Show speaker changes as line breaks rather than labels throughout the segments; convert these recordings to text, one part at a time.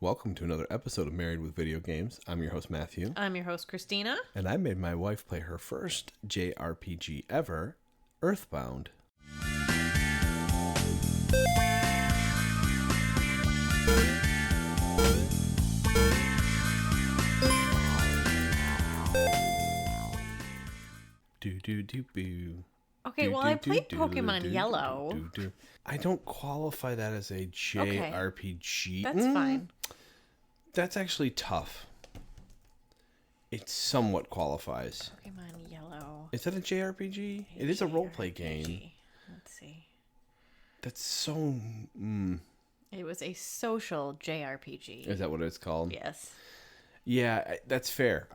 Welcome to another episode of Married with Video Games. I'm your host, Matthew.
I'm your host, Christina.
And I made my wife play her first JRPG ever, EarthBound. Do-do-do-boo.
Okay, well, I played Pokemon Yellow.
I don't qualify that as a JRPG.
That's fine.
That's actually tough. It somewhat qualifies.
Pokemon Yellow.
Is that a JRPG? It is a roleplay game.
Let's see.
That's so...
It was a social JRPG.
Is that what it's called?
Yes.
Yeah, that's fair.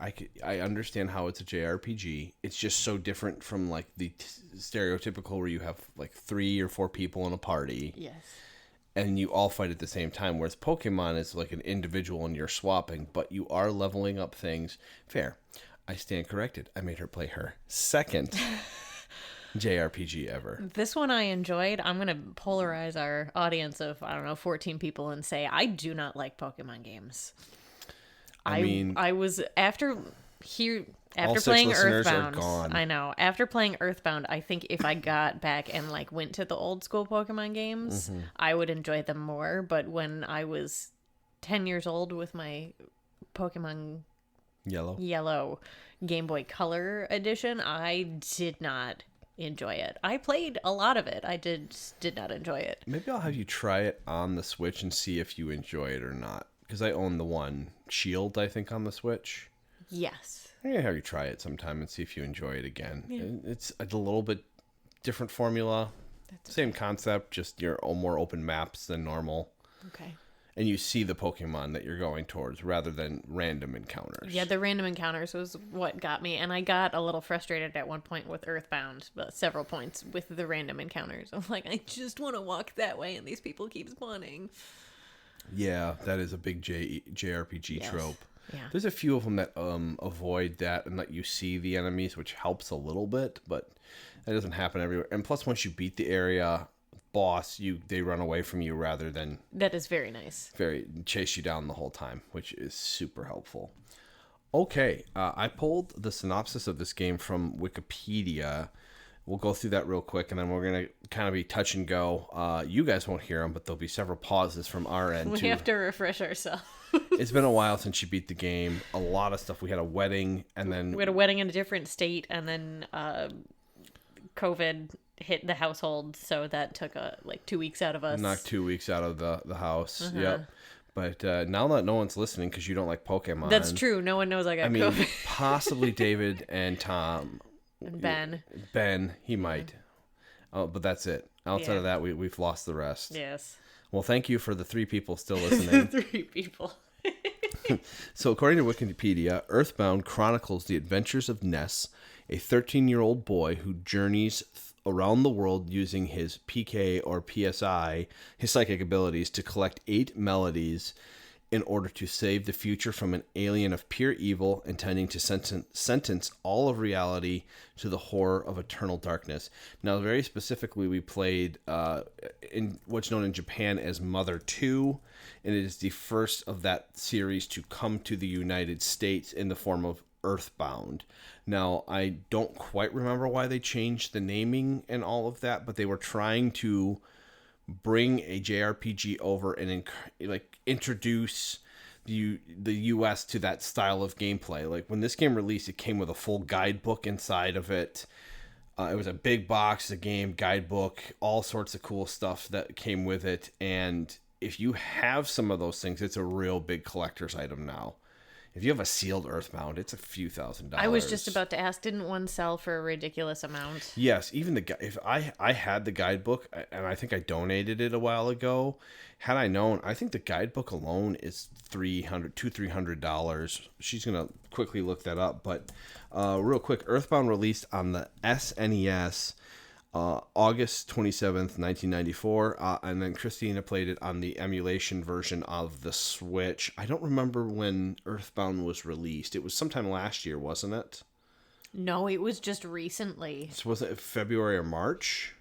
I understand how it's a JRPG. It's just so different from like the stereotypical where you have like 3 or 4 people in a party.
Yes.
And you all fight at the same time, whereas Pokemon is like an individual and you're swapping, but you are leveling up things. Fair. I stand corrected. I made her play her second JRPG ever.
This one I enjoyed. I'm going to polarize our audience of, 14 people and say I do not like Pokemon games. I was after playing Earthbound.
Gone.
I know. After playing Earthbound, I think if I got back and like went to the old school Pokemon games, I would enjoy them more. But when I was 10 years old with my Pokemon Yellow Game Boy Color edition, I did not enjoy it. I played a lot of it. I did not enjoy it.
Maybe I'll have you try it on the Switch and see if you enjoy it or not. Because I own the one Shield, I think, on the Switch.
Yes.
I'm going to have you try it sometime and see if you enjoy it again.
Yeah.
It's a little bit different formula. Same concept, just your more open maps than normal.
Okay.
And you see the Pokemon that you're going towards rather than random encounters.
Yeah, the random encounters was what got me. And I got a little frustrated at one point with Earthbound, but several points with the random encounters. I'm like, I just want to walk that way and these people keep spawning.
Yeah, that is a big JRPG trope.
Yeah.
There's a few of them that avoid that and let you see the enemies, which helps a little bit, but that doesn't happen everywhere. And plus, once you beat the area boss, they run away from you rather than...
That is very nice.
Chase you down the whole time, which is super helpful. Okay, I pulled the synopsis of this game from Wikipedia. We'll go through that real quick, and then we're going to kind of be touch and go. You guys won't hear them, but there'll be several pauses from our end.
We have to refresh ourselves.
It's been a while since she beat the game. A lot of stuff. We had a wedding, and then...
We had a wedding in a different state, and then COVID hit the household, so that took 2 weeks out of us.
Knocked 2 weeks out of the house. Yep. But now that no one's listening because you don't like Pokemon...
That's true. No one knows I got COVID.
Possibly David and Tom...
And
Ben, he might. Oh, but that's it. Outside of that, we've lost the rest.
Yes.
Well, thank you for the 3 people still listening.
3 people.
So, according to Wikipedia, EarthBound chronicles the adventures of Ness, a 13-year-old boy who journeys around the world using his PK or PSI, his psychic abilities, to collect 8 melodies in order to save the future from an alien of pure evil intending to sentence all of reality to the horror of eternal darkness. Now, very specifically, we played in what's known in Japan as Mother 2, and it is the first of that series to come to the United States in the form of EarthBound. Now, I don't quite remember why they changed the naming and all of that, but they were trying to bring a JRPG over and introduce the US to that style of gameplay. Like when this game released, it came with a full guidebook inside of it. It was a big box, a game guidebook, all sorts of cool stuff that came with it. And if you have some of those things, it's a real big collector's item now. If you have a sealed EarthBound, it's a few $1,000s.
I was just about to ask, didn't one sell for a ridiculous amount?
Yes, even if I had the guidebook, and I think I donated it a while ago. Had I known, I think the guidebook alone is $300. She's gonna quickly look that up, but real quick, EarthBound released on the SNES. August 27th, 1994, and then Christina played it on the emulation version of the Switch. I don't remember when EarthBound was released. It was sometime last year, wasn't it?
No, it was just recently.
So was it February or March?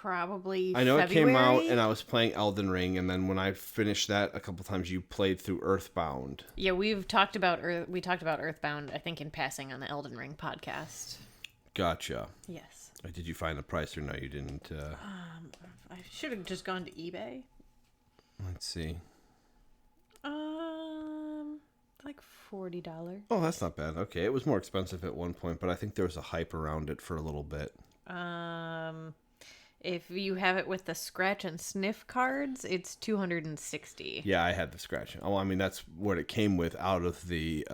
probably
I know
February.
it came out, and I was playing Elden Ring, and then when I finished that a couple times, you played through EarthBound.
Yeah, we talked about EarthBound, I think, in passing on the Elden Ring podcast.
Gotcha.
Yes.
Did you find the price or no? You didn't.
I should have just gone to eBay.
Let's see.
Like $40.
Oh, that's not bad. Okay, it was more expensive at one point, but I think there was a hype around it for a little bit.
If you have it with the scratch and sniff cards, it's $260.
Yeah, I had the scratch. Oh, I mean that's what it came with out of the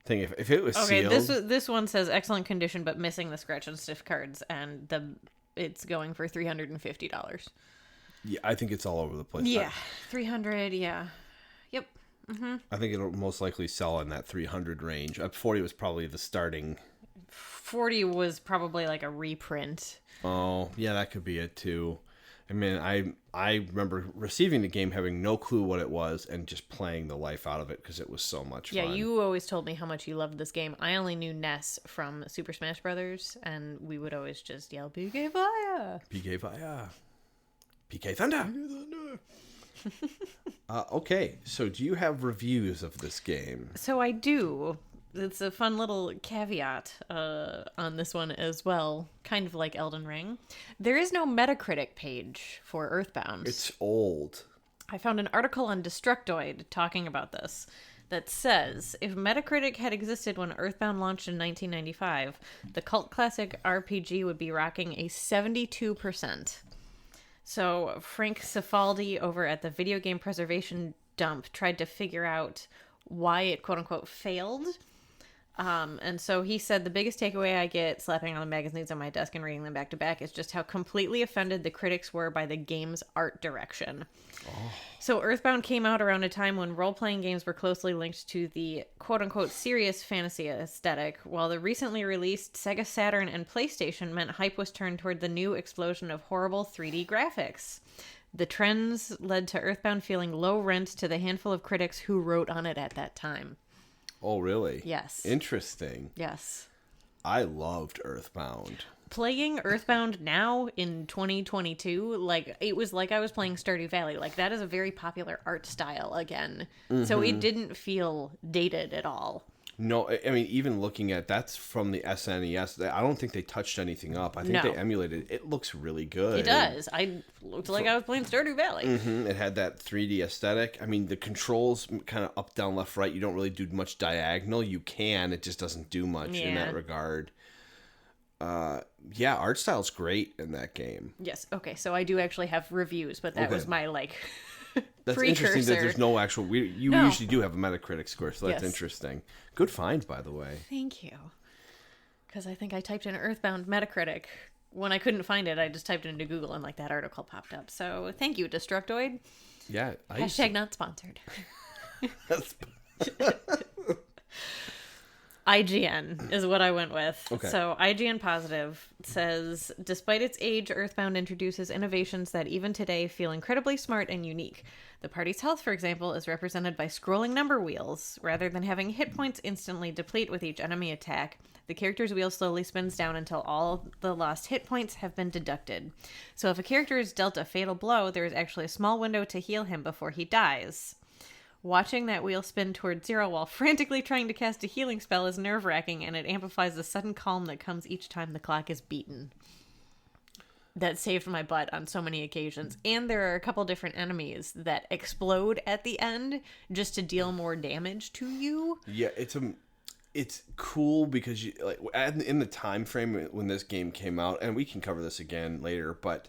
thing. If it was
okay,
sealed,
this one says excellent condition, but missing the scratch and sniff cards, and it's going for $350.
yeah, I think it's all over the place.
Yeah, 300. Yeah, yep. Mm-hmm.
I think it'll most likely sell in that 300 range. 40 was probably the starting.
40 was probably like a reprint.
Oh, yeah, that could be it too. I mean, I remember receiving the game, having no clue what it was, and just playing the life out of it because it was so much fun.
Yeah, you always told me how much you loved this game. I only knew Ness from Super Smash Brothers, and we would always just yell, PK Fire!
PK Fire! PK Thunder! Okay, so do you have reviews of this game?
So I do. It's a fun little caveat on this one as well, kind of like Elden Ring. There is no Metacritic page for EarthBound.
It's old.
I found an article on Destructoid talking about this that says, if Metacritic had existed when EarthBound launched in 1995, the cult classic RPG would be rocking a 72%. So Frank Cifaldi over at the Video Game Preservation Dump tried to figure out why it quote-unquote failed. And so he said, the biggest takeaway I get slapping on the magazines on my desk and reading them back to back is just how completely offended the critics were by the game's art direction. Oh. So EarthBound came out around a time when role-playing games were closely linked to the quote-unquote serious fantasy aesthetic, while the recently released Sega Saturn and PlayStation meant hype was turned toward the new explosion of horrible 3D graphics. The trends led to EarthBound feeling low rent to the handful of critics who wrote on it at that time.
Oh, really?
Yes.
Interesting.
Yes.
I loved EarthBound.
Playing EarthBound now in 2022, like, it was like I was playing Stardew Valley. Like, that is a very popular art style again. Mm-hmm. So it didn't feel dated at all.
No, I mean, even looking at that's from the SNES. I don't think they touched anything up. I think they emulated it. It looks really good.
It does. I looked like I was playing Stardew Valley.
Mm-hmm. It had that 3D aesthetic. I mean, the controls kind of up, down, left, right. You don't really do much diagonal. You can. It just doesn't do much in that regard. Yeah, art style's great in that game.
Yes. Okay. So I do actually have reviews, but that was my
That's
precursor.
Interesting that there's no actual. You usually do have a Metacritic score, so that's interesting. Good find, by the way.
Thank you. Because I think I typed in EarthBound Metacritic. When I couldn't find it, I just typed it into Google and that article popped up. So thank you, Destructoid.
Yeah.
Not sponsored. IGN is what I went with. Okay. So IGN Positive says, despite its age, EarthBound introduces innovations that even today feel incredibly smart and unique. The party's health, for example, is represented by scrolling number wheels. Rather than having hit points instantly deplete with each enemy attack, the character's wheel slowly spins down until all the lost hit points have been deducted. So if a character is dealt a fatal blow, there is actually a small window to heal him before he dies. Watching that wheel spin toward zero while frantically trying to cast a healing spell is nerve-wracking, and it amplifies the sudden calm that comes each time the clock is beaten. That saved my butt on so many occasions. And there are a couple different enemies that explode at the end just to deal more damage to you.
Yeah, it's cool because you, like, in the time frame when this game came out, and we can cover this again later, but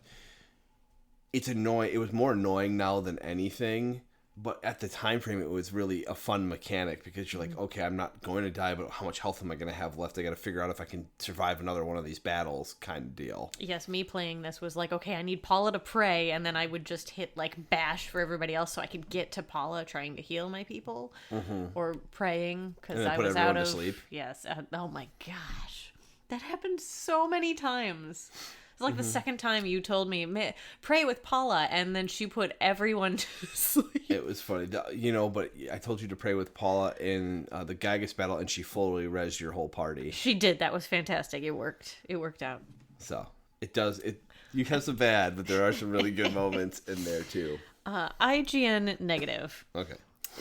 it's annoying. It was more annoying now than anything. But at the time frame, it was really a fun mechanic because you're like, okay, I'm not going to die, but how much health am I going to have left? I got to figure out if I can survive another one of these battles kind of deal.
Yes, me playing this was like, okay, I need Paula to pray, and then I would just hit, bash for everybody else so I could get to Paula trying to heal my people. Mm-hmm. Or praying, because I was out of... sleep. Yes. Oh my gosh. That happened so many times. It's like the second time you told me, pray with Paula, and then she put everyone to sleep.
It was funny, but I told you to pray with Paula in the Gygas battle, and she fully rezzed your whole party.
She did. That was fantastic. It worked. It worked out.
So, it does. You have some bad, but there are some really good moments in there too.
IGN negative.
Okay.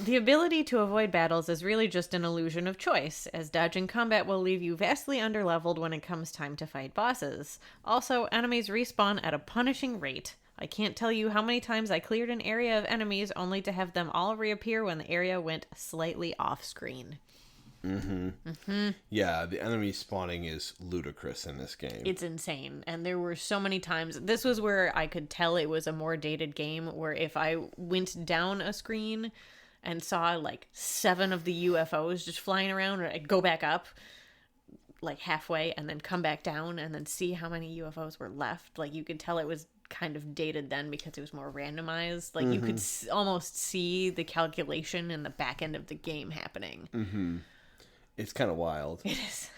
The ability to avoid battles is really just an illusion of choice, as dodging combat will leave you vastly underleveled when it comes time to fight bosses. Also, enemies respawn at a punishing rate. I can't tell you how many times I cleared an area of enemies only to have them all reappear when the area went slightly off-screen.
Yeah, the enemy spawning is ludicrous in this game.
It's insane. And there were so many times. This was where I could tell it was a more dated game, where if I went down a screen and saw like 7 of the UFOs just flying around, or I'd go back up like halfway and then come back down and then see how many UFOs were left. Like, you could tell it was kind of dated then because it was more randomized. Like, you could almost see the calculation in the back end of the game happening.
It's kind of wild.
It is.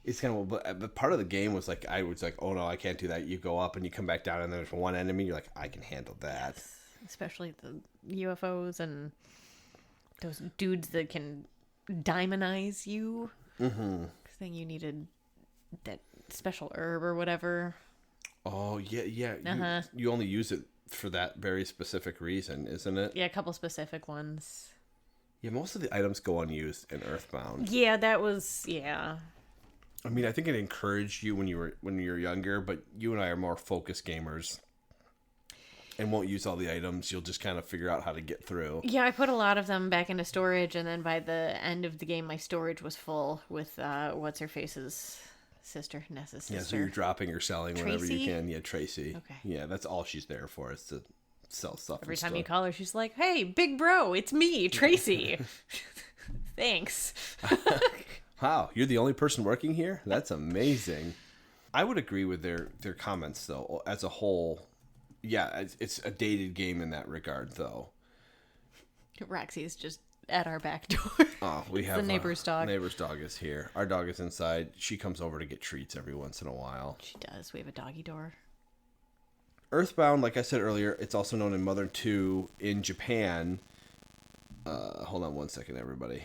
It's kind of, but part of the game was like, I was like, oh no, I can't do that. You go up and you come back down and there's one enemy. You're like, I can handle that.
Yes. Especially the UFOs and those dudes that can diamondize you. I think you needed that special herb or whatever.
Oh, yeah. You only use it for that very specific reason, isn't it?
Yeah, a couple specific ones.
Yeah, most of the items go unused in EarthBound.
Yeah, that was, yeah.
I mean, I think it encouraged you when you were younger, but you and I are more focused gamers and won't use all the items. You'll just kind of figure out how to get through.
Yeah, I put a lot of them back into storage, and then by the end of the game, my storage was full with what's-her-face's sister, Nessa's sister.
Yeah, so you're dropping or selling whenever
Tracy?
you can. Yeah, Tracy.
Okay.
Yeah, that's all she's there for, is to sell stuff.
Every time you call her, she's like, "Hey, big bro, it's me, Tracy." Thanks.
Wow, you're the only person working here? That's amazing. I would agree with their comments, though. As a whole, yeah, it's a dated game in that regard, though.
Roxy's just at our back door.
Oh, we have
the neighbor's dog.
Neighbor's dog is here. Our dog is inside. She comes over to get treats every once in a while.
She does. We have a doggy door.
EarthBound, like I said earlier, it's also known in Mother 2 in Japan. Hold on one second, everybody.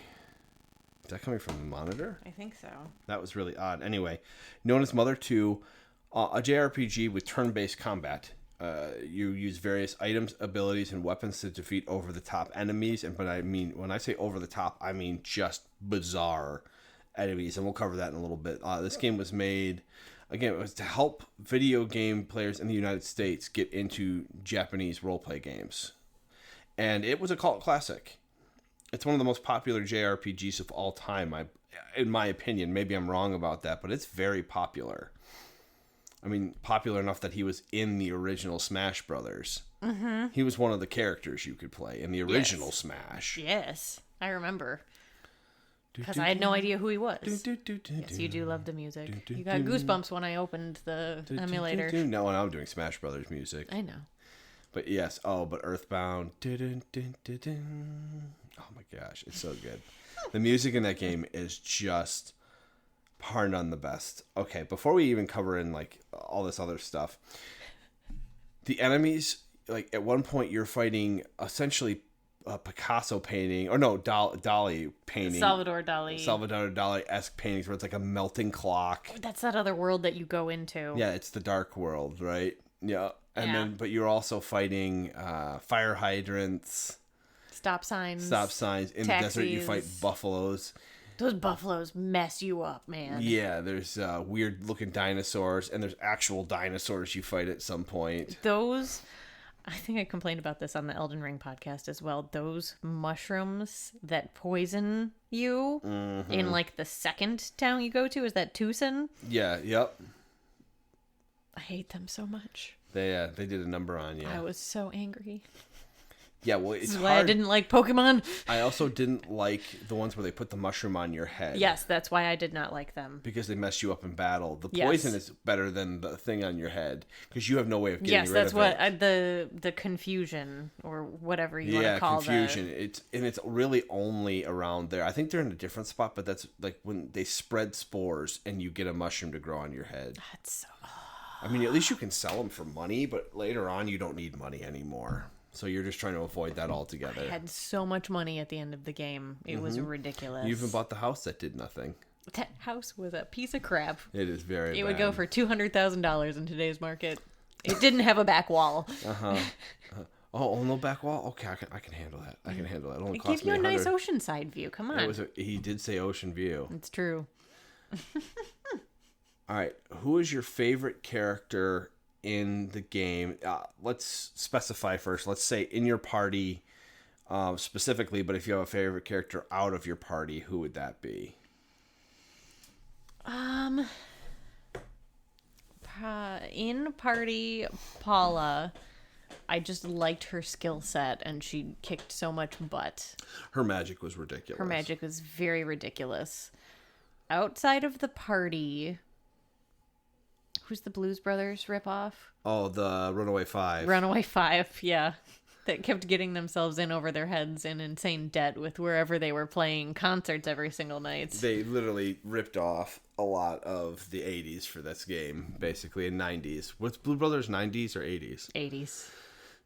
Is that coming from the monitor?
I think so.
That was really odd. Anyway, known as Mother 2, a JRPG with turn-based combat. You use various items, abilities, and weapons to defeat over-the-top enemies. But I mean, when I say over-the-top, I mean just bizarre enemies. And we'll cover that in a little bit. This game was made, again, it was to help video game players in the United States get into Japanese roleplay games. And it was a cult classic. It's one of the most popular JRPGs of all time, in my opinion. Maybe I'm wrong about that, but it's very popular. I mean, popular enough that he was in the original Smash Brothers. Mm-hmm. He was one of the characters you could play in the original Smash.
Yes, I remember. Because I had no idea who he was. Yes, you do love the music. You got goosebumps when I opened the emulator.
No, and I'm doing Smash Brothers music.
I know.
But yes, but EarthBound. Oh my gosh, it's so good. The music in that game is just par none the best. Okay, before we even cover in like all this other stuff, the enemies, like at one point you're fighting essentially a Picasso painting, or no, Dali painting.
Salvador
Dali-esque paintings where it's like a melting clock.
That's that other world that you go into.
Yeah, it's the dark world, right? Yeah. And then, but you're also fighting fire hydrants.
Stop signs.
In the desert, you fight buffaloes.
Those buffaloes mess you up, man.
Yeah, there's weird-looking dinosaurs, and there's actual dinosaurs you fight at some point.
Those, I think I complained about this on the Elden Ring podcast as well. Those mushrooms that poison you in, like, the second town you go to, is that Tucson?
Yeah, yep.
I hate them so much.
They did a number on you.
I was so angry.
Yeah, well, it's
this is
hard.
why I didn't like Pokemon.
I also didn't like the ones where they put the mushroom on your head.
Yes, that's why I did not like them.
Because they mess you up in battle. The poison is better than the thing on your head, because you have no way of getting rid of it.
Yes, that's what the confusion, or whatever you want to call that. Yeah,
confusion. It's really only around there. I think they're in a different spot, but that's like when they spread spores and you get a mushroom to grow on your head.
That's so...
I mean, at least you can sell them for money, but later on you don't need money anymore. So you're just trying to avoid that altogether.
I had so much money at the end of the game. It was ridiculous.
You even bought the house that did nothing.
That house was a piece of crap.
It is very bad.
It would go for $200,000 in today's market. It didn't have a back wall.
Oh, no back wall? Okay, I can handle that. I can handle that. It only
It
cost
gives you
me
a nice
100.
oceanside view. Come on.
He did say ocean view.
It's true.
All right, who is your favorite character in the game? Let's specify first. Let's say in your party specifically, but if you have a favorite character out of your party, who would that be?
In party, Paula, I just liked her skill set, and she kicked so much butt.
Her magic was ridiculous.
Her magic was very ridiculous. Outside of the party, who's the Blues Brothers ripoff?
Oh, the Runaway Five.
Runaway Five, yeah. That kept getting themselves in over their heads in insane debt with wherever they were playing concerts every single night.
They literally ripped off a lot of the 80s for this game, basically, in 90s. What's Blue Brothers, 90s or 80s?
80s.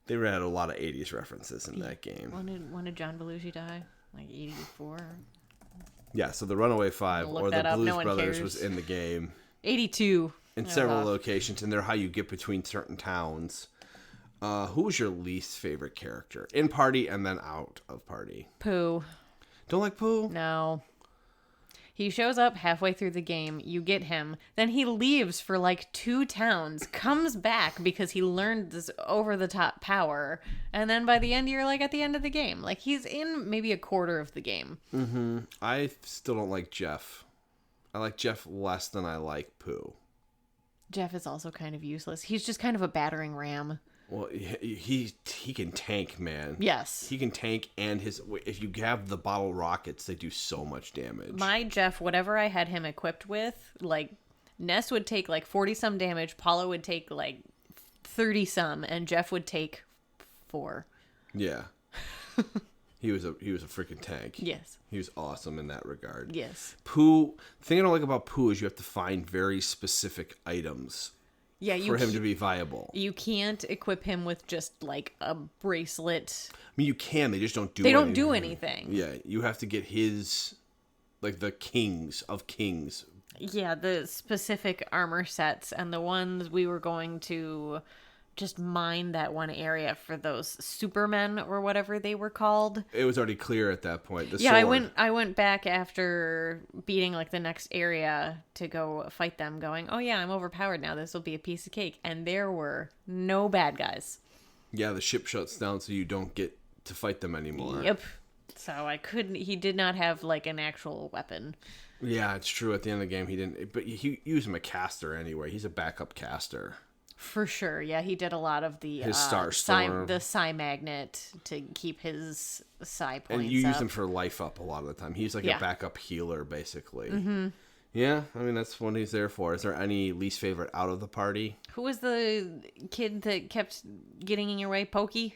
They had a lot of 80s references in that game.
When did John Belushi die? Like 84?
Yeah, so the Runaway Five or the Blues Brothers was in the game.
82.
In several locations, and they're how you get between certain towns. Who was your least favorite character? In party and then out of party?
Pooh.
Don't like Pooh?
No. He shows up halfway through the game, you get him, then he leaves for like 2 towns, comes back because he learned this over-the-top power, and then by the end you're like at the end of the game. Like he's in maybe a quarter of the game.
Mm-hmm. I still don't like Jeff. I like Jeff less than I like Pooh.
Jeff is also kind of useless. He's just kind of a battering ram.
Well, he can tank, man.
Yes.
He can tank, and if you have the bottle rockets, they do so much damage.
My Jeff, whatever I had him equipped with, like, Ness would take like 40-some damage, Paula would take like 30-some, and Jeff would take 4.
Yeah. He was a freaking tank.
Yes.
He was awesome in that regard.
Yes.
Pooh, the thing I don't like about Pooh is you have to find very specific items.
Yeah,
for him to be viable.
You can't equip him with just like a bracelet.
I mean, you can. They just don't do.
They don't do anything.
Yeah, you have to get his, like the kings of kings.
Yeah, the specific armor sets and the ones we were going to just mine that one area for those supermen or whatever they were called.
It was already clear at that point.
Yeah, I went back after beating like the next area to go fight them going, oh yeah, I'm overpowered now. This will be a piece of cake. And there were no bad guys.
Yeah, the ship shuts down so you don't get to fight them anymore.
Yep. So he did not have like an actual weapon.
Yeah, it's true. At the end of the game, he didn't, but he used him a caster anyway. He's a backup caster.
For sure, yeah, he did a lot of the
his star storm,
the psi magnet to keep his psi points.
And you use him for life up a lot of the time. He's like a backup healer, basically. Mm-hmm. Yeah, I mean that's what he's there for. Is there any least favorite out of the party?
Who was the kid that kept getting in your way? Pokey.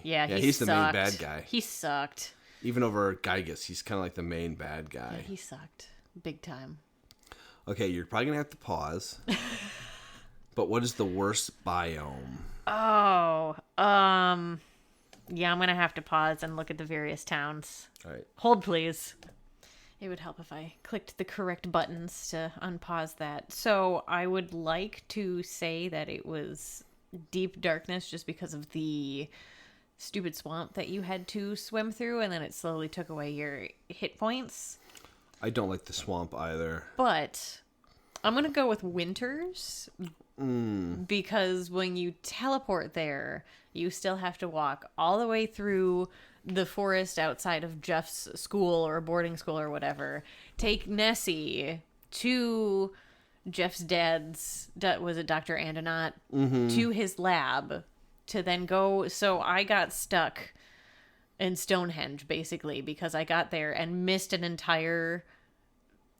Yeah, he's the main bad guy.
He sucked.
Even over Gygus, he's kind of like the main bad guy.
Yeah, he sucked big time.
Okay, you're probably gonna have to pause. But what is the worst biome?
Oh, yeah, I'm going to have to pause and look at the various towns.
All right.
Hold, please. It would help if I clicked the correct buttons to unpause that. So I would like to say that it was Deep Darkness just because of the stupid swamp that you had to swim through, and then it slowly took away your hit points.
I don't like the swamp either.
But I'm going to go with Winters. Because when you teleport there, you still have to walk all the way through the forest outside of Jeff's school or boarding school or whatever. Take Nessie to Jeff's dad's, was it Dr. Andonot, to his lab to then go. So I got stuck in Stonehenge basically because I got there and missed an entire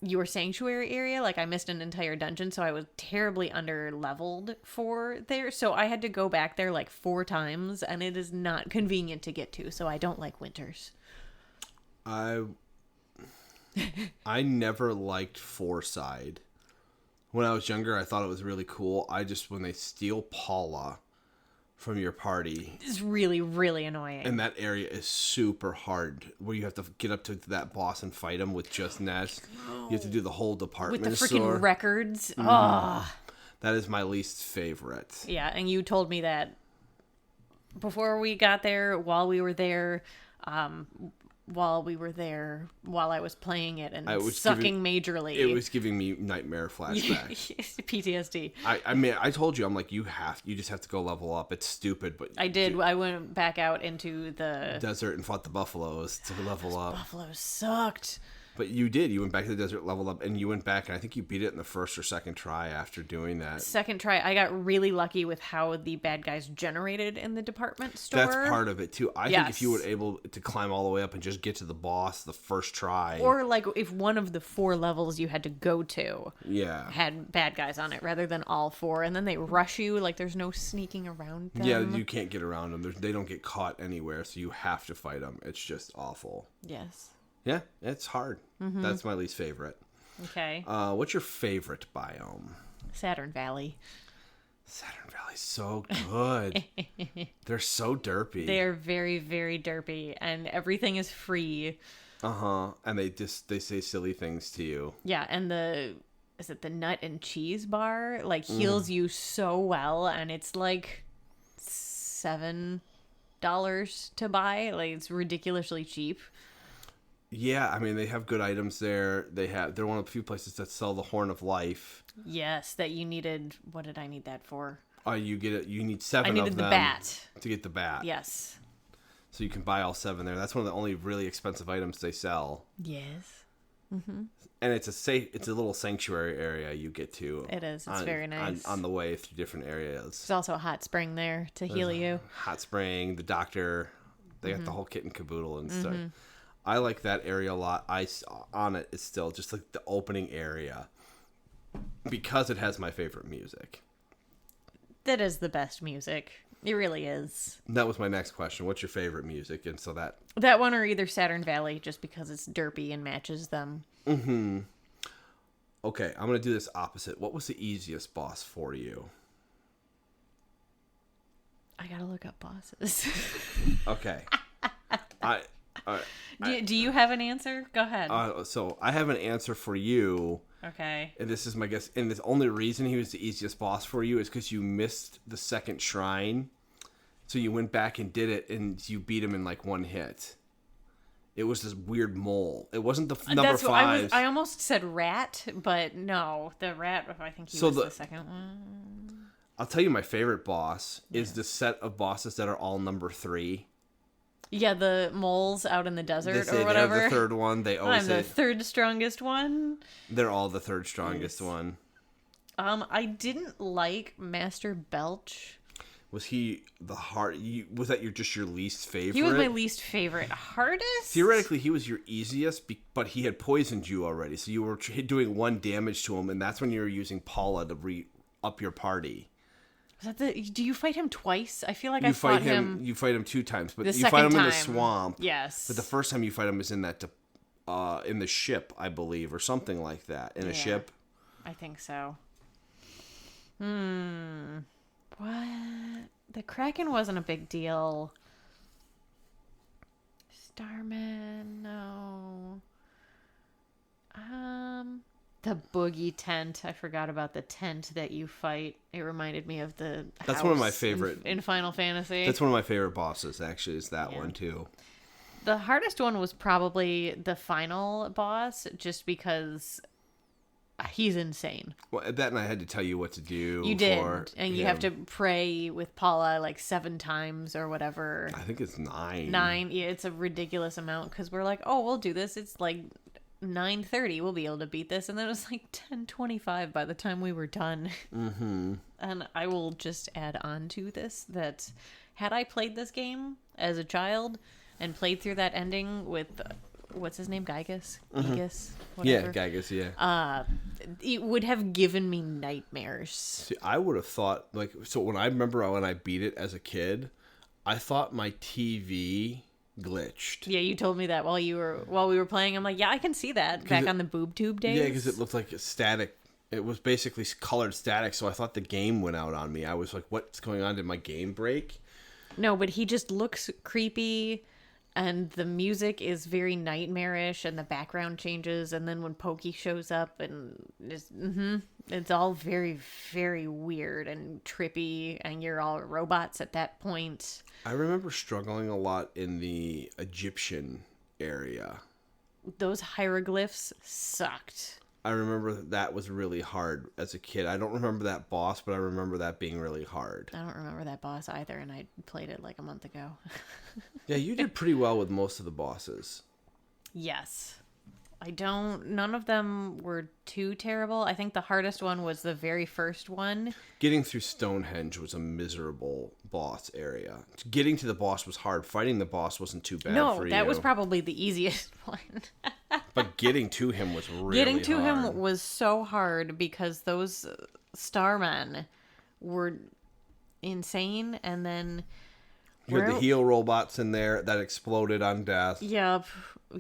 your sanctuary area. Like I missed an entire dungeon, so I was terribly under leveled for there, so I had to go back there like 4 times, and it is not convenient to get to, so I don't like Winters.
I never liked Fourside. When I was younger, I thought it was really cool. When they steal Paula from your party,
it's really, really annoying.
And that area is super hard, where you have to get up to that boss and fight him with just Ness. You have to do the whole department
with the freaking
store.
records. Oh,
That is my least favorite.
Yeah, and you told me that before we got there, while we were there, while I was playing it and sucking majorly.
It was giving me nightmare flashbacks.
PTSD.
I mean, I told you, I'm like, you just have to go level up. It's stupid, but
I did. I went back out into the
desert and fought the buffaloes to level up.
Buffaloes sucked.
But you did. You went back to the desert, leveled up, and you went back, and I think you beat it in the first or second try after doing that.
Second try. I got really lucky with how the bad guys generated in the department store.
That's part of it, too. I think if you were able to climb all the way up and just get to the boss the first try.
Or, like, if one of the 4 levels you had to go to had bad guys on it, rather than all 4, and then they rush you, like, there's no sneaking around them.
Yeah, you can't get around them. They don't get caught anywhere, so you have to fight them. It's just awful.
Yes.
Yeah, it's hard. Mm-hmm. That's my least favorite.
Okay.
What's your favorite biome?
Saturn Valley.
Saturn Valley's so good. They're so derpy.
They're very, very derpy, and everything is free.
And they say silly things to you.
Yeah, and is it the nut and cheese bar? Like, heals you so well, and it's like $7 to buy. Like, it's ridiculously cheap.
Yeah, I mean, they have good items there. They're one of the few places that sell the Horn of Life.
Yes, that you needed. What did I need that for?
You get it. You need 7 of them.
I needed the bat.
To get the bat.
Yes.
So you can buy all 7 there. That's one of the only really expensive items they sell.
Yes. Mm-hmm.
And it's a little sanctuary area you get to.
It is. It's very nice.
On the way through different areas.
There's also a hot spring there to heal you.
Hot spring, the doctor. They got the whole kit and caboodle and stuff. I like that area a lot. On it is still just like the opening area because it has my favorite music.
That is the best music. It really is.
That was my next question. What's your favorite music? And so
that one or either Saturn Valley, just because it's derpy and matches them.
Mm-hmm. Okay, I'm gonna do this opposite. What was the easiest boss for you?
I gotta look up bosses.
Okay.
Do you have an answer? Go ahead.
So I have an answer for you.
Okay.
And this is my guess. And the only reason he was the easiest boss for you is because you missed the second shrine. So you went back and did it, and you beat him in like one hit. It was this weird mole. It wasn't the number 5.
I almost said rat, but no. The rat, I think he was the second one.
I'll tell you my favorite boss is the set of bosses that are all number 3.
Yeah, the moles out in the desert or whatever.
They're the third one. They always
I'm the third strongest one.
They're all the third strongest one.
I didn't like Master Belch.
Was he the hard? Was that your least favorite?
He was my least favorite. Hardest?
Theoretically, he was your easiest, but he had poisoned you already. So you were doing 1 damage to him, and that's when you were using Paula to up your party.
Do you fight him twice? I feel like I fought him.
You fight him 2 times, but
you
fight him in the swamp.
Yes.
But the first time you fight him is in in the ship, I believe, or something like that. In a ship.
I think so. What? The Kraken wasn't a big deal. Starman, no. The boogie tent. I forgot about the tent that you fight. It reminded me of the
That's one of my favorite
in Final Fantasy.
That's one of my favorite bosses, actually, is that one too.
The hardest one was probably the final boss, just because he's insane.
Well, that and I had to tell you what to do.
You did, and you have to pray with Paula like 7 times or whatever.
I think it's 9.
9. Yeah, it's a ridiculous amount because we're like, oh, we'll do this. It's like 9:30. We'll be able to beat this, and then it was like 10:25 by the time we were done. Mm-hmm. And I will just add on to this that had I played this game as a child and played through that ending with what's his name, Gygas, Gygas, whatever.
Yeah, Gygas. Yeah.
It would have given me nightmares.
See, I would have thought when I remember when I beat it as a kid, I thought my TV glitched.
Yeah, you told me that while we were playing. I'm like, yeah, I can see that back on the boob tube days.
Yeah, because it looked like a static. It was basically colored static, so I thought the game went out on me. I was like, what's going on? Did my game break?
No, but he just looks creepy. And the music is very nightmarish, and the background changes, and then when Pokey shows up, and it's all very, very weird and trippy, and you're all robots at that point.
I remember struggling a lot in the Egyptian area.
Those hieroglyphs sucked.
I remember that was really hard as a kid. I don't remember that boss, but I remember that being really hard.
I don't remember that boss either, and I played it like a month ago.
Yeah, you did pretty well with most of the bosses.
Yes. None of them were too terrible. I think the hardest one was the very first one.
Getting through Stonehenge was a miserable boss area. Getting to the boss was hard. Fighting the boss wasn't too bad for you.
No, that was probably the easiest one.
But getting to him was really hard.
Getting to him was so hard because those starmen were insane, and then...
You had the heel robots in there that exploded on death.
Yep.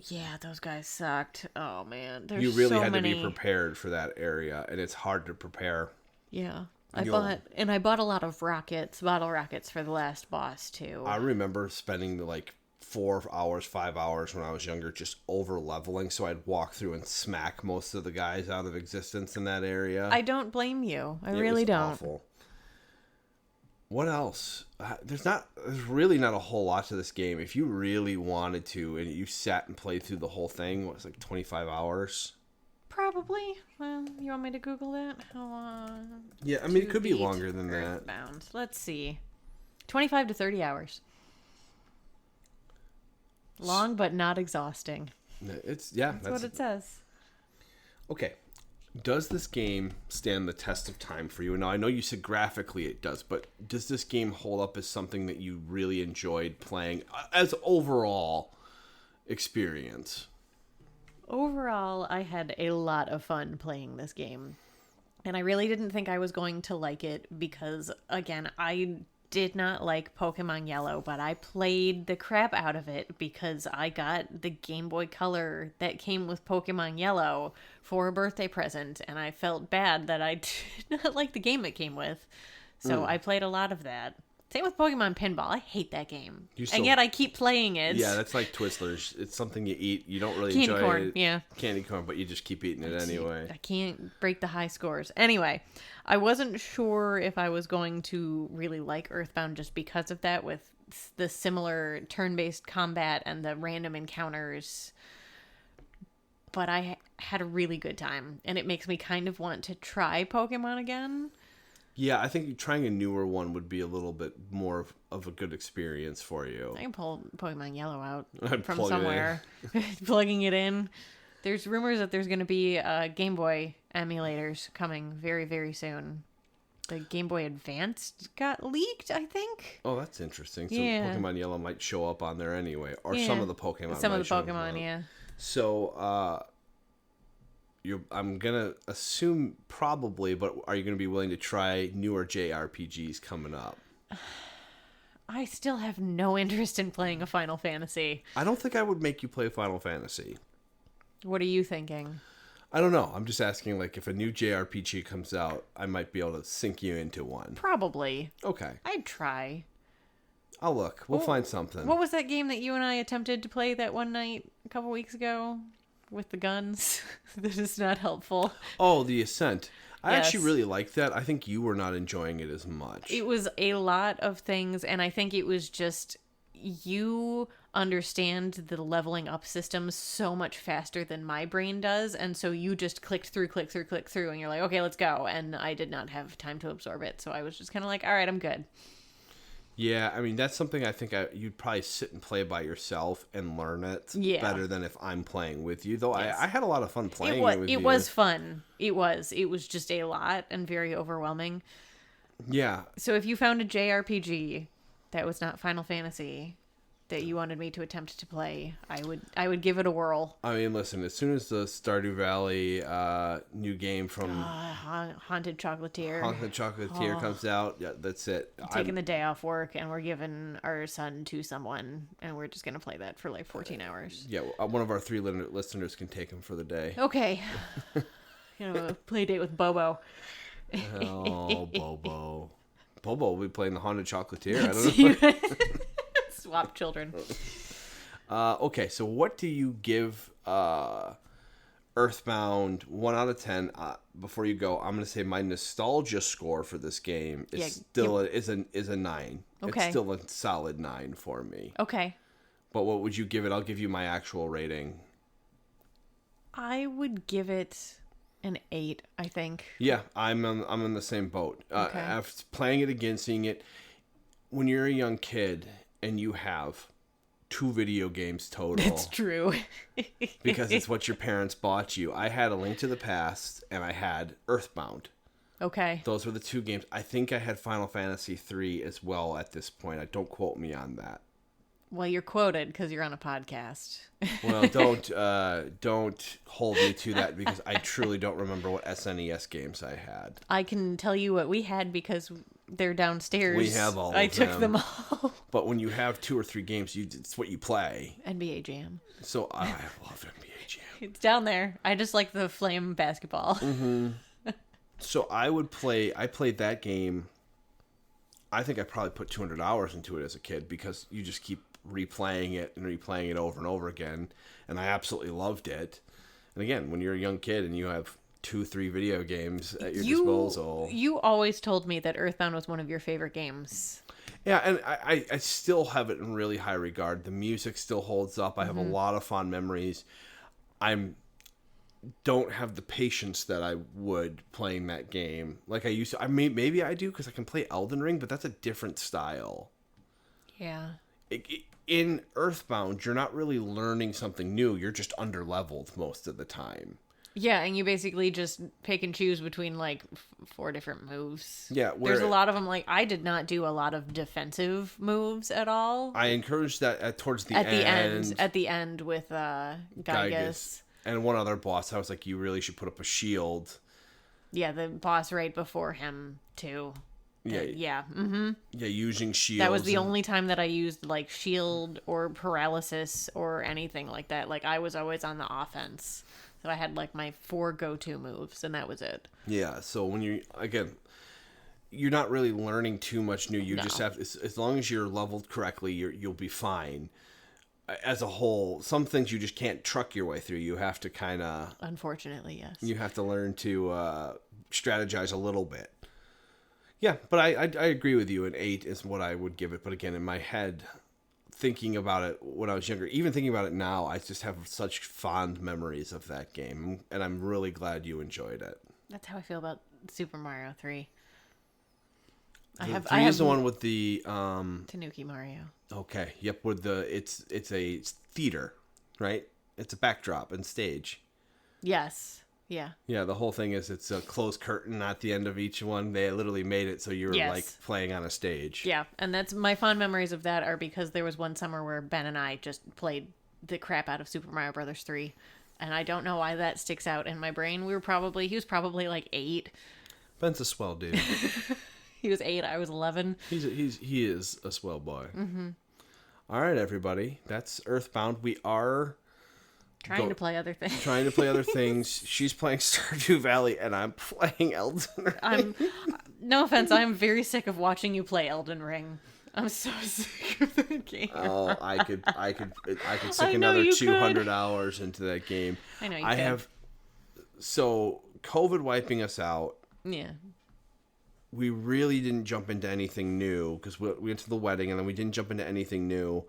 Yeah, those guys sucked. Oh, man. There's
you really
so
had
many...
to be prepared for that area, and it's hard to prepare.
Yeah. I bought a lot of bottle rockets for the last boss, too.
I remember spending like 4 hours, 5 hours when I was younger just over leveling, so I'd walk through and smack most of the guys out of existence in that area.
I don't blame you. I really don't.
Awful. What else? There's really not a whole lot to this game. If you really wanted to and you sat and played through the whole thing, what was it, like 25 hours?
Probably. Well, you want me to Google that? How long?
Yeah, I mean, it could be longer than that.
EarthBound. Let's see. 25 to 30 hours. Long but not exhausting.
That's
what it says.
Okay. Does this game stand the test of time for you? Now, I know you said graphically it does, but does this game hold up as something that you really enjoyed playing as overall experience?
Overall, I had a lot of fun playing this game. And I really didn't think I was going to like it because, again, I did not like Pokemon Yellow, but I played the crap out of it because I got the Game Boy Color that came with Pokemon Yellow for a birthday present, and I felt bad that I did not like the game it came with. So I played a lot of that. Same with Pokemon Pinball. I hate that game. And yet I keep playing it.
Yeah, that's like Twizzlers. It's something you eat. You don't really
Candy
enjoy
corn,
it.
yeah.
Candy corn, but you just keep eating it anyway.
I can't break the high scores. Anyway, I wasn't sure if I was going to really like EarthBound just because of that, with the similar turn-based combat and the random encounters. But I had a really good time, and it makes me kind of want to try Pokemon again.
Yeah, I think trying a newer one would be a little bit more of a good experience for you.
I can pull Pokemon Yellow out
I'd
from
plug
somewhere. Plugging it in. There's rumors that there's going to be Game Boy emulators coming very, very soon. The Game Boy Advanced got leaked, I think.
Oh, that's interesting. So
Yeah.
Pokemon Yellow might show up on there anyway. Or some of the Pokemon
Some
might
of the
show up.
Pokemon, yeah.
So, I'm going to assume probably, but are you going to be willing to try newer JRPGs coming up?
I still have no interest in playing a Final Fantasy.
I don't think I would make you play Final Fantasy.
What are you thinking?
I don't know. I'm just asking, like, if a new JRPG comes out, I might be able to sink you into one.
Probably.
Okay.
I'd try.
I'll look. We'll find something.
What was that game that you and I attempted to play that one night a couple weeks ago? With the guns? This is not helpful.
Oh, The Ascent. I
Yes.
actually really liked that. I think you were not enjoying it as much.
It was a lot of things, and I think it was just you understand the leveling up system so much faster than my brain does, and so you just clicked through, and you're like, okay, let's go. And I did not have time to absorb it, so I was just kind of like, all right, I'm good.
Yeah, I mean, that's something I think you'd probably sit and play by yourself and learn it better than if I'm playing with you. Though yes. I had a lot of fun playing it with you.
It was fun. It was just a lot and very overwhelming.
Yeah.
So if you found a JRPG that was not Final Fantasy that you wanted me to attempt to play, I would give it a whirl.
I mean, listen, as soon as the Stardew Valley new game from
Haunted Chocolatier
comes out, yeah, that's it.
Taking the day off work, and we're giving our son to someone, and we're just going to play that for like 14 hours.
Yeah, one of our 3 listeners can take him for the day.
Okay. Play date with Bobo.
Oh, Bobo. Bobo will be playing the Haunted Chocolatier. I don't know.
Swap children.
Okay, so what do you give Earthbound 1 out of 10? Before you go, I'm going to say my nostalgia score for this game is still is a 9.
Okay.
It's still a solid 9 for me.
Okay.
But what would you give it? I'll give you my actual rating.
I would give it an 8, I think.
Yeah, I'm in the same boat.
Okay.
After playing it again, seeing it, when you're a young kid and you have 2 video games total.
It's true.
Because it's what your parents bought you. I had A Link to the Past and I had Earthbound.
Okay.
Those were the 2 games. I think I had Final Fantasy 3 as well at this point. Don't quote me on that.
Well, you're quoted because you're on a podcast.
Well, don't hold me to that because I truly don't remember what SNES games I had.
I can tell you what we had because they're downstairs.
We have all of
I took
them.
them all.
But when you have 2 or 3 games, it's what you play.
NBA Jam.
So I love NBA Jam.
It's down there. I just like the flame basketball.
Mm-hmm. So I played that game. I think I probably put 200 hours into it as a kid because you just keep replaying it over and over again. And I absolutely loved it. And again, when you're a young kid and you have 2-3 video games at your disposal.
You always told me that Earthbound was one of your favorite games.
Yeah, and I still have it in really high regard. The music still holds up. I have a lot of fond memories. Don't have the patience that I would playing that game like I used to. Maybe I do because I can play Elden Ring, but that's a different style.
Yeah.
In Earthbound, you're not really learning something new. You're just underleveled most of the time.
Yeah, and you basically just pick and choose between like 4 different moves.
Yeah,
there's a lot of them. Like I did not do a lot of defensive moves at all.
I encouraged that towards the
end.
end.
At the end with Gygas.
And one other boss, I was like, you really should put up a shield.
Yeah, the boss right before him too.
Yeah.
Yeah. Mm-hmm.
Yeah, using shields.
That was the only time that I used like shield or paralysis or anything like that. Like I was always on the offense. So I had like my 4 go-to moves and that was it.
Yeah, so when you're not really learning too much new. You just have, as long as you're leveled correctly, you'll be fine. As a whole, some things you just can't truck your way through. You have to kind of...
Unfortunately, yes.
You have to learn to strategize a little bit. Yeah, but I agree with you. An 8 is what I would give it. But again, in my head, thinking about it when I was younger, even thinking about it now, I just have such fond memories of that game. And I'm really glad you enjoyed it.
That's how I feel about Super Mario 3.
I have the one with the
Tanuki Mario.
Okay. Yep. With it's a theater, right? It's a backdrop and stage.
Yes. Yeah.
Yeah. The whole thing is it's a closed curtain at the end of each one. They literally made it so you were like playing on a stage.
Yeah, and that's my fond memories of that are because there was one summer where Ben and I just played the crap out of Super Mario Brothers 3, and I don't know why that sticks out in my brain. He was probably like 8.
Ben's a swell dude.
He was 8. I was 11.
He is a swell boy. Mm-hmm. All right, everybody. That's Earthbound. We are
trying to play other things.
She's playing Stardew Valley, and I'm playing Elden Ring.
No offense. I'm very sick of watching you play Elden Ring. I'm so sick of that game.
Oh, I could stick another 200 hours into that game.
I know you could.
So COVID wiping us out.
Yeah.
We really didn't jump into anything new because we went to the wedding and then we didn't jump into anything new.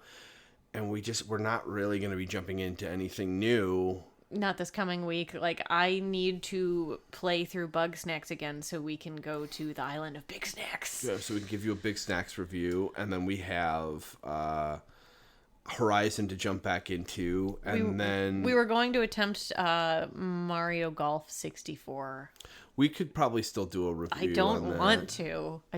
And we're not really going to be jumping into anything new.
Not this coming week. Like, I need to play through Bug Snacks again so we can go to the island of Big Snacks.
Yeah, so we can give you a Big Snacks review. And then we have Horizon to jump back into. And then...
We were going to attempt Mario Golf 64.
We could probably still do a review.
I don't want to. I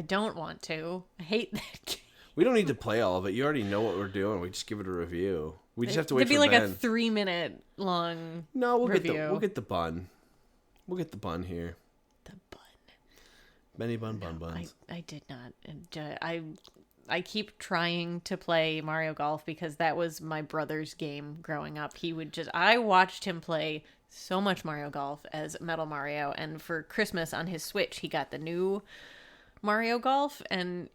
hate that game.
We don't need to play all of it. You already know what we're doing. We just give it a review. We just have to wait for Ben.
It'd be like a 3-minute long review.
We'll get the bun. We'll get the bun here.
The bun.
Many buns.
I did not. I keep trying to play Mario Golf because that was my brother's game growing up. I watched him play so much Mario Golf as Metal Mario, and for Christmas on his Switch, he got the new Mario Golf, and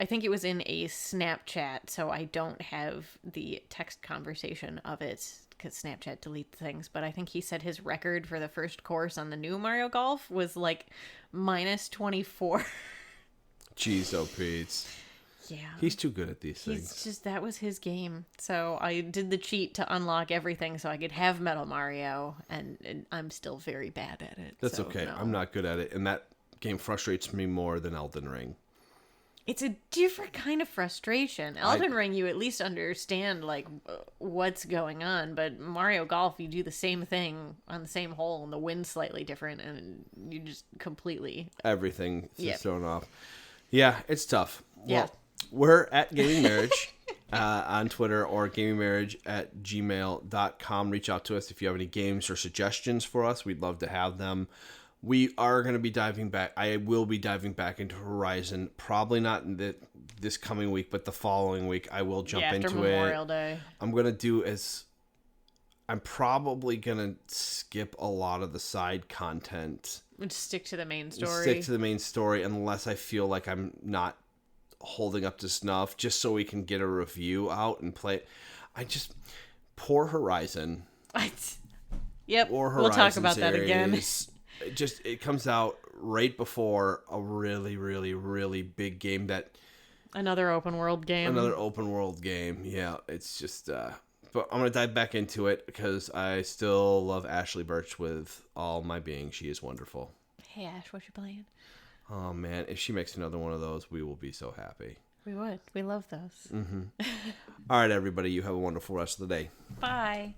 I think it was in a Snapchat, so I don't have the text conversation of it because Snapchat deletes things. But I think he said his record for the first course on the new Mario Golf was like -24.
Jeez, oh Pete.
Yeah.
He's too good at these things.
He's just, that was his game. So I did the cheat to unlock everything so I could have Metal Mario, and I'm still very bad at it.
That's
so
okay.
no.
I'm not good at it, and that game frustrates me more than Elden Ring.
It's a different kind of frustration. Elden Ring, you at least understand like what's going on, but Mario Golf, you do the same thing on the same hole, and the wind's slightly different, and you just completely
Everything is
Yep.
thrown off. Yeah, it's tough.
Yeah.
Well, we're at Gaming Marriage on Twitter or gamingmarriage@gmail.com. Reach out to us if you have any games or suggestions for us. We'd love to have them. We are going to be diving back. I will be diving back into Horizon. Probably not in this coming week, but the following week I will jump
after
into
Memorial
it.
Day.
I'm probably going to skip a lot of the side content.
Just stick to the main story.
Stick to the main story unless I feel like I'm not holding up to snuff, just so we can get a review out and play it. Poor Horizon.
Yep.
Or
We'll talk
Horizon
about that again.
It comes out right before a really, really, really big game
Another open world game.
Yeah, it's just but I'm gonna dive back into it because I still love Ashley Birch with all my being. She is wonderful.
Hey Ash, what you playing?
Oh man, if she makes another one of those, we will be so happy.
We would. We love those.
All right, everybody, you have a wonderful rest of the day.
Bye.